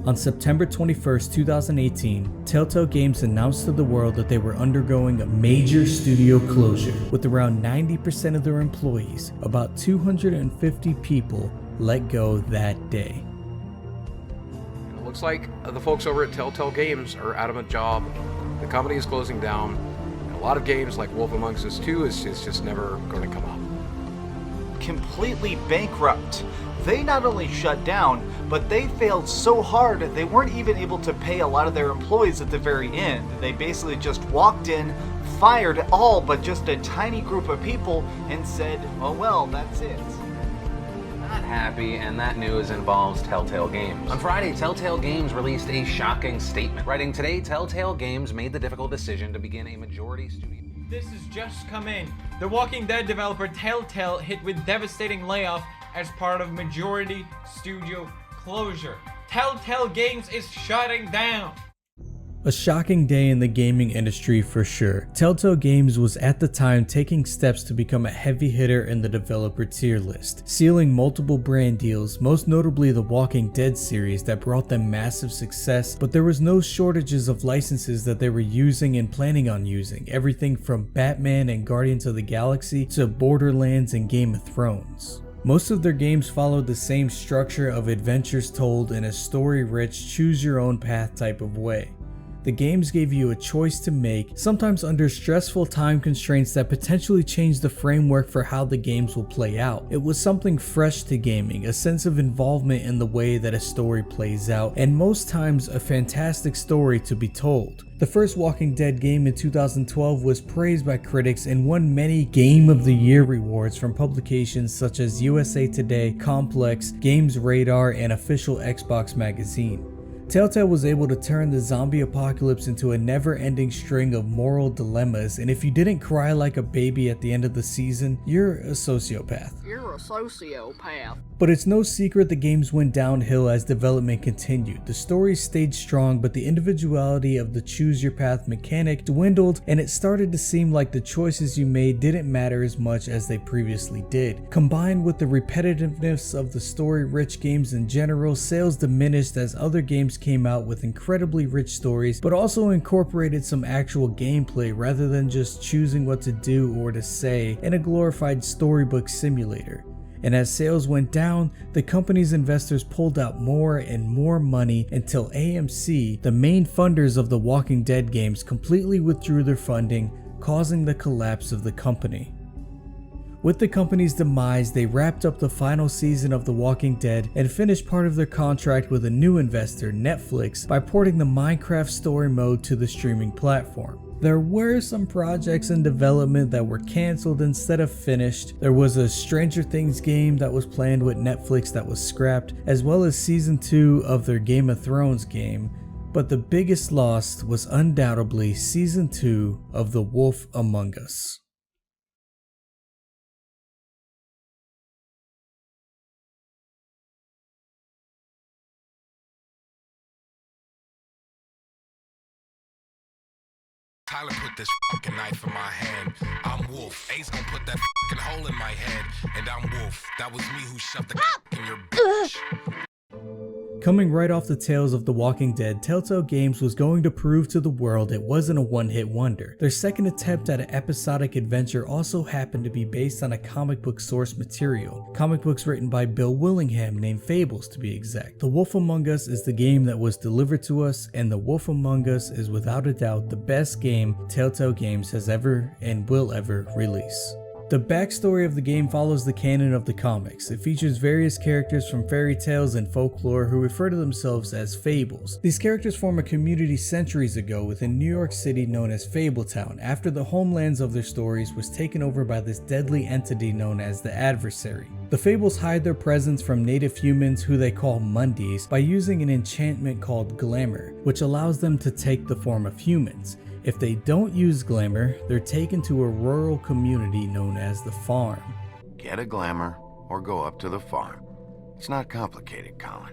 On September 21st, 2018, Telltale Games announced to the world that they were undergoing a major studio closure, with around 90% of their employees, about 250 people, let go that day. It looks like the folks over at Telltale Games are out of a job. The company is closing down. And a lot of games like Wolf Among Us OST is just never going to come up. Completely bankrupt. They not only shut down, but they failed so hard they weren't even able to pay a lot of their employees at the very end. They basically just walked in, fired all but just a tiny group of people, and said, oh well, that's it. Not happy, and that news involves Telltale Games. On Friday, Telltale Games released a shocking statement. Writing today, Telltale Games made the difficult decision to begin a majority studio. This has just come in. The Walking Dead developer Telltale hit with devastating layoff as part of majority studio closure. Telltale Games is shutting down. A shocking day in the gaming industry for sure. Telltale Games was at the time taking steps to become a heavy hitter in the developer tier list, sealing multiple brand deals, most notably the Walking Dead series that brought them massive success, but there was no shortages of licenses that they were using and planning on using, everything from Batman and Guardians of the Galaxy to Borderlands and Game of Thrones. Most of their games followed the same structure of adventures told in a story-rich, choose-your-own-path type of way. The games gave you a choice to make, sometimes under stressful time constraints that potentially changed the framework for how the games will play out. It was something fresh to gaming, a sense of involvement in the way that a story plays out, and most times a fantastic story to be told. The first Walking Dead game in 2012 was praised by critics and won many Game of the Year rewards from publications such as USA Today, Complex, Games Radar, and Official Xbox Magazine. Telltale was able to turn the zombie apocalypse into a never-ending string of moral dilemmas, and if you didn't cry like a baby at the end of the season, you're a sociopath. You're a sociopath. But it's no secret the games went downhill as development continued. The story stayed strong, but the individuality of the choose your path mechanic dwindled, and it started to seem like the choices you made didn't matter as much as they previously did. Combined with the repetitiveness of the story-rich games in general, sales diminished as other games came out with incredibly rich stories, but also incorporated some actual gameplay rather than just choosing what to do or to say in a glorified storybook simulator. And as sales went down, the company's investors pulled out more and more money until AMC, the main funders of the Walking Dead games, completely withdrew their funding, causing the collapse of the company. With the company's demise, they wrapped up the final season of The Walking Dead and finished part of their contract with a new investor, Netflix, by porting the Minecraft story mode to the streaming platform. There were some projects in development that were cancelled instead of finished. There was a Stranger Things game that was planned with Netflix that was scrapped, as well as season 2 of their Game of Thrones game. But the biggest loss was undoubtedly season 2 of The Wolf Among Us. Tyler put this fucking knife in my hand. I'm Wolf. Ace gonna put that fucking hole in my head. And I'm Wolf. That was me who shoved the in your bitch. Coming right off the tails of The Walking Dead, Telltale Games was going to prove to the world it wasn't a one-hit wonder. Their second attempt at an episodic adventure also happened to be based on a comic book source material. Comic books written by Bill Willingham, named Fables to be exact. The Wolf Among Us is the game that was delivered to us, and The Wolf Among Us is without a doubt the best game Telltale Games has ever and will ever release. The backstory of the game follows the canon of the comics. It features various characters from fairy tales and folklore who refer to themselves as fables. These characters form a community centuries ago within New York City known as Fabletown, after the homelands of their stories was taken over by this deadly entity known as the Adversary. The fables hide their presence from native humans, who they call Mundies, by using an enchantment called Glamour, which allows them to take the form of humans. If they don't use Glamour, they're taken to a rural community known as the Farm. Get a Glamour or go up to the farm. It's not complicated, Colin.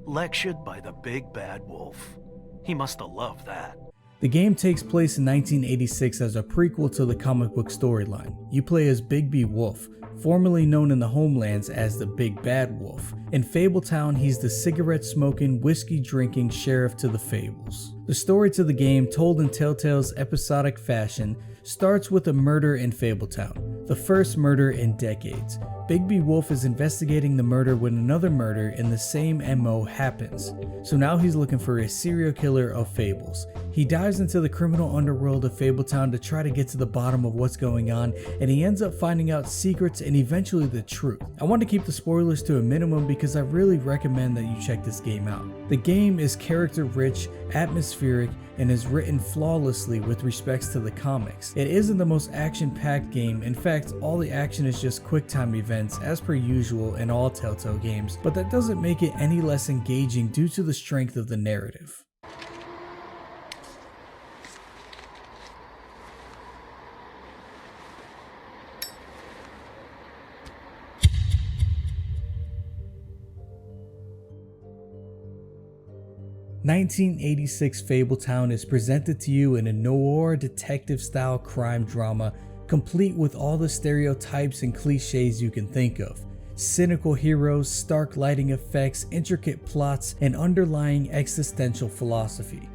Lectured by the big bad wolf. He must have loved that. The game takes place in 1986 as a prequel to the comic book storyline. You play as Bigby Wolf, formerly known in the homelands as the Big Bad Wolf. In Fabletown, he's the cigarette-smoking, whiskey-drinking sheriff to the Fables. The story to the game, told in Telltale's episodic fashion, starts with a murder in Fabletown, the first murder in decades. Bigby Wolf is investigating the murder when another murder in the same MO happens, so now he's looking for a serial killer of Fables. He dives into the criminal underworld of Fabletown to try to get to the bottom of what's going on, and he ends up finding out secrets and eventually the truth. I want to keep the spoilers to a minimum because I really recommend that you check this game out. The game is character rich, atmospheric, and is written flawlessly with respects to the comics. It isn't the most action-packed game. In fact, all the action is just quick-time events as per usual in all Telltale games, but that doesn't make it any less engaging due to the strength of the narrative. "1986 Fabletown is presented to you in a noir detective-style crime drama, complete with all the stereotypes and cliches you can think of. Cynical heroes, stark lighting effects, intricate plots, and underlying existential philosophy.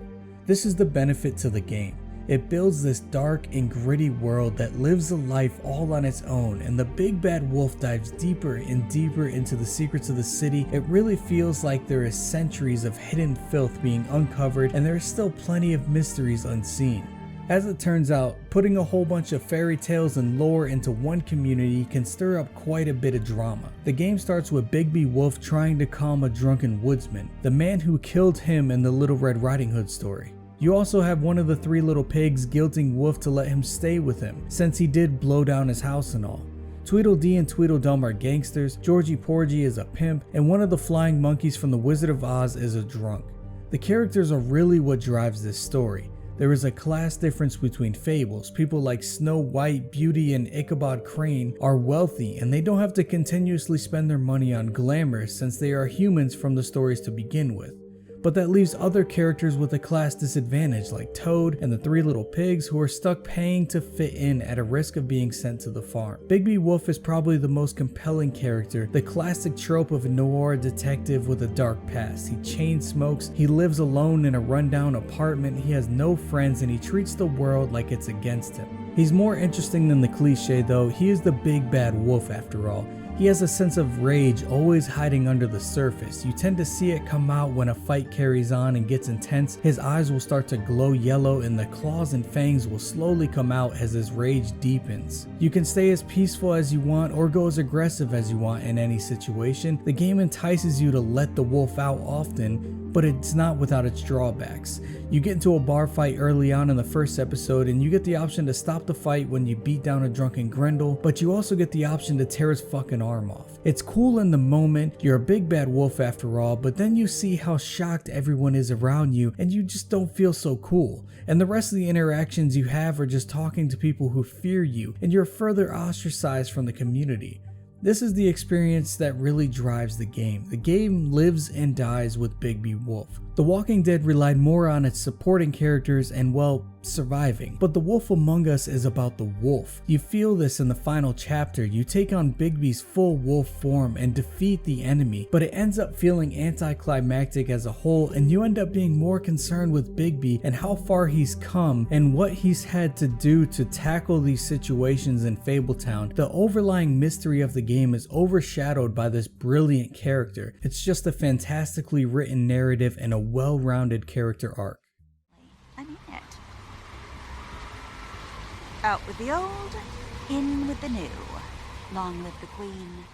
This is the benefit to the game. It builds this dark and gritty world that lives a life all on its own, and the Big Bad Wolf dives deeper and deeper into the secrets of the city. It really feels like there is centuries of hidden filth being uncovered, and there is still plenty of mysteries unseen. As it turns out, putting a whole bunch of fairy tales and lore into one community can stir up quite a bit of drama. The game starts with Bigby Wolf trying to calm a drunken woodsman, the man who killed him in the Little Red Riding Hood story. You also have one of the three little pigs guilting Wolf to let him stay with him, since he did blow down his house and all. Tweedledee and Tweedledum are gangsters, Georgie Porgy is a pimp, and one of the flying monkeys from the Wizard of Oz is a drunk. The characters are really what drives this story. There is a class difference between fables. People like Snow White, Beauty, and Ichabod Crane are wealthy, and they don't have to continuously spend their money on glamour since they are humans from the stories to begin with. But that leaves other characters with a class disadvantage like Toad and the three little pigs who are stuck paying to fit in at a risk of being sent to the farm. Bigby Wolf is probably the most compelling character, the classic trope of a noir detective with a dark past. He chain smokes, he lives alone in a rundown apartment, he has no friends, and he treats the world like it's against him. He's more interesting than the cliche though. He is the Big Bad Wolf after all. He has a sense of rage always hiding under the surface. You tend to see it come out when a fight carries on and gets intense. His eyes will start to glow yellow and the claws and fangs will slowly come out as his rage deepens. You can stay as peaceful as you want or go as aggressive as you want in any situation. The game entices you to let the wolf out often, but it's not without its drawbacks. You get into a bar fight early on in the first episode and you get the option to stop the fight when you beat down a drunken Grendel, but you also get the option to tear his fucking arm off. It's cool in the moment, you're a big bad wolf after all, but then you see how shocked everyone is around you and you just don't feel so cool. And the rest of the interactions you have are just talking to people who fear you and you're further ostracized from the community. This is the experience that really drives the game. The game lives and dies with Bigby Wolf. The Walking Dead relied more on its supporting characters and, well, surviving. But The Wolf Among Us is about the wolf. You feel this in the final chapter. You take on Bigby's full wolf form and defeat the enemy, but it ends up feeling anticlimactic as a whole, and you end up being more concerned with Bigby and how far he's come and what he's had to do to tackle these situations in Fabletown. The overlying mystery of the game is overshadowed by this brilliant character. It's just a fantastically written narrative and a well-rounded character arc. I mean it. Out with the old, in with the new. Long live the Queen.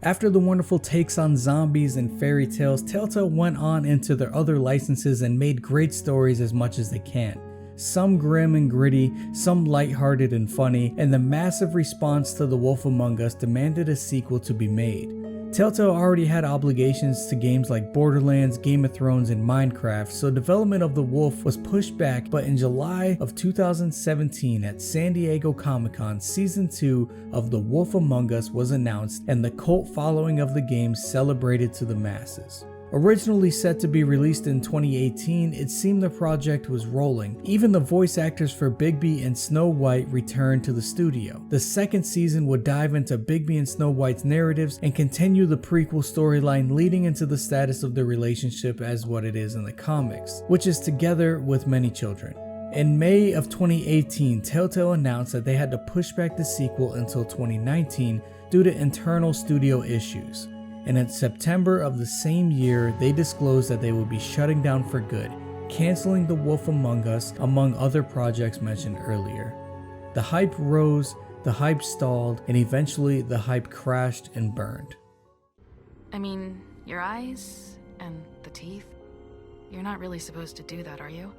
After the wonderful takes on zombies and fairy tales, Telltale went on into their other licenses and made great stories as much as they can. Some grim and gritty, some lighthearted and funny, and the massive response to The Wolf Among Us demanded a sequel to be made. Telltale already had obligations to games like Borderlands, Game of Thrones, and Minecraft, so development of The Wolf was pushed back, but in July of 2017 at San Diego Comic-Con, Season 2 of The Wolf Among Us was announced, and the cult following of the game celebrated to the masses. Originally set to be released in 2018, it seemed the project was rolling. Even the voice actors for Bigby and Snow White returned to the studio. The second season would dive into Bigby and Snow White's narratives and continue the prequel storyline leading into the status of their relationship as what it is in the comics, which is together with many children. In May of 2018, Telltale announced that they had to push back the sequel until 2019 due to internal studio issues. And in September of the same year, they disclosed that they would be shutting down for good, canceling The Wolf Among Us, among other projects mentioned earlier. The hype rose, the hype stalled, and eventually the hype crashed and burned. I mean, your eyes and the teeth, you're not really supposed to do that, are you?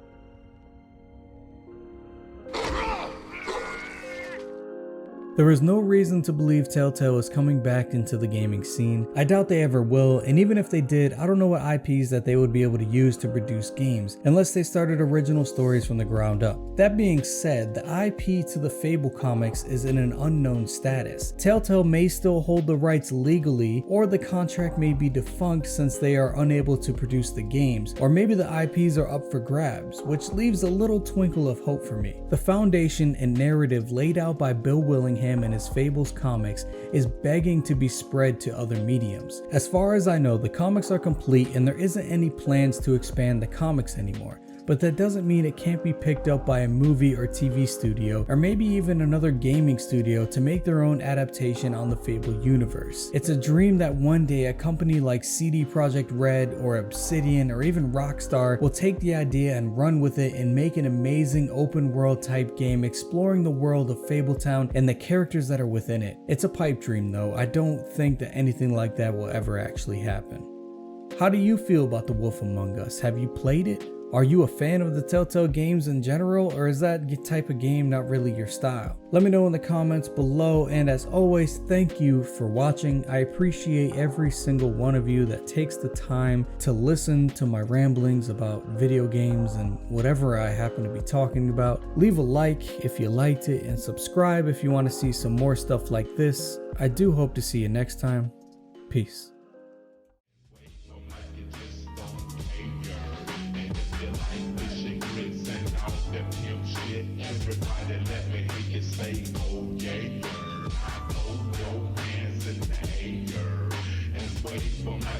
There is no reason to believe Telltale is coming back into the gaming scene. I doubt they ever will, and even if they did, I don't know what IPs that they would be able to use to produce games, unless they started original stories from the ground up. That being said, the IP to the Fable comics is in an unknown status. Telltale may still hold the rights legally, or the contract may be defunct since they are unable to produce the games, or maybe the IPs are up for grabs, which leaves a little twinkle of hope for me. The foundation and narrative laid out by Bill Willingham and his Fables comics is begging to be spread to other mediums. As far as I know, the comics are complete and there isn't any plans to expand the comics anymore. But that doesn't mean it can't be picked up by a movie or TV studio, or maybe even another gaming studio to make their own adaptation on the Fable universe. It's a dream that one day a company like CD Projekt Red or Obsidian or even Rockstar will take the idea and run with it and make an amazing open world type game exploring the world of Fabletown and the characters that are within it. It's a pipe dream though. I don't think that anything like that will ever actually happen. How do you feel about The Wolf Among Us? Have you played it? Are you a fan of the Telltale games in general, or is that type of game not really your style? Let me know in the comments below, and as always, thank you for watching. I appreciate every single one of you that takes the time to listen to my ramblings about video games and whatever I happen to be talking about. Leave a like if you liked it, and subscribe if you want to see some more stuff like this. I do hope to see you next time. Peace. Everybody let me hear you say, oh yeah, hold your hands in the air and wait for my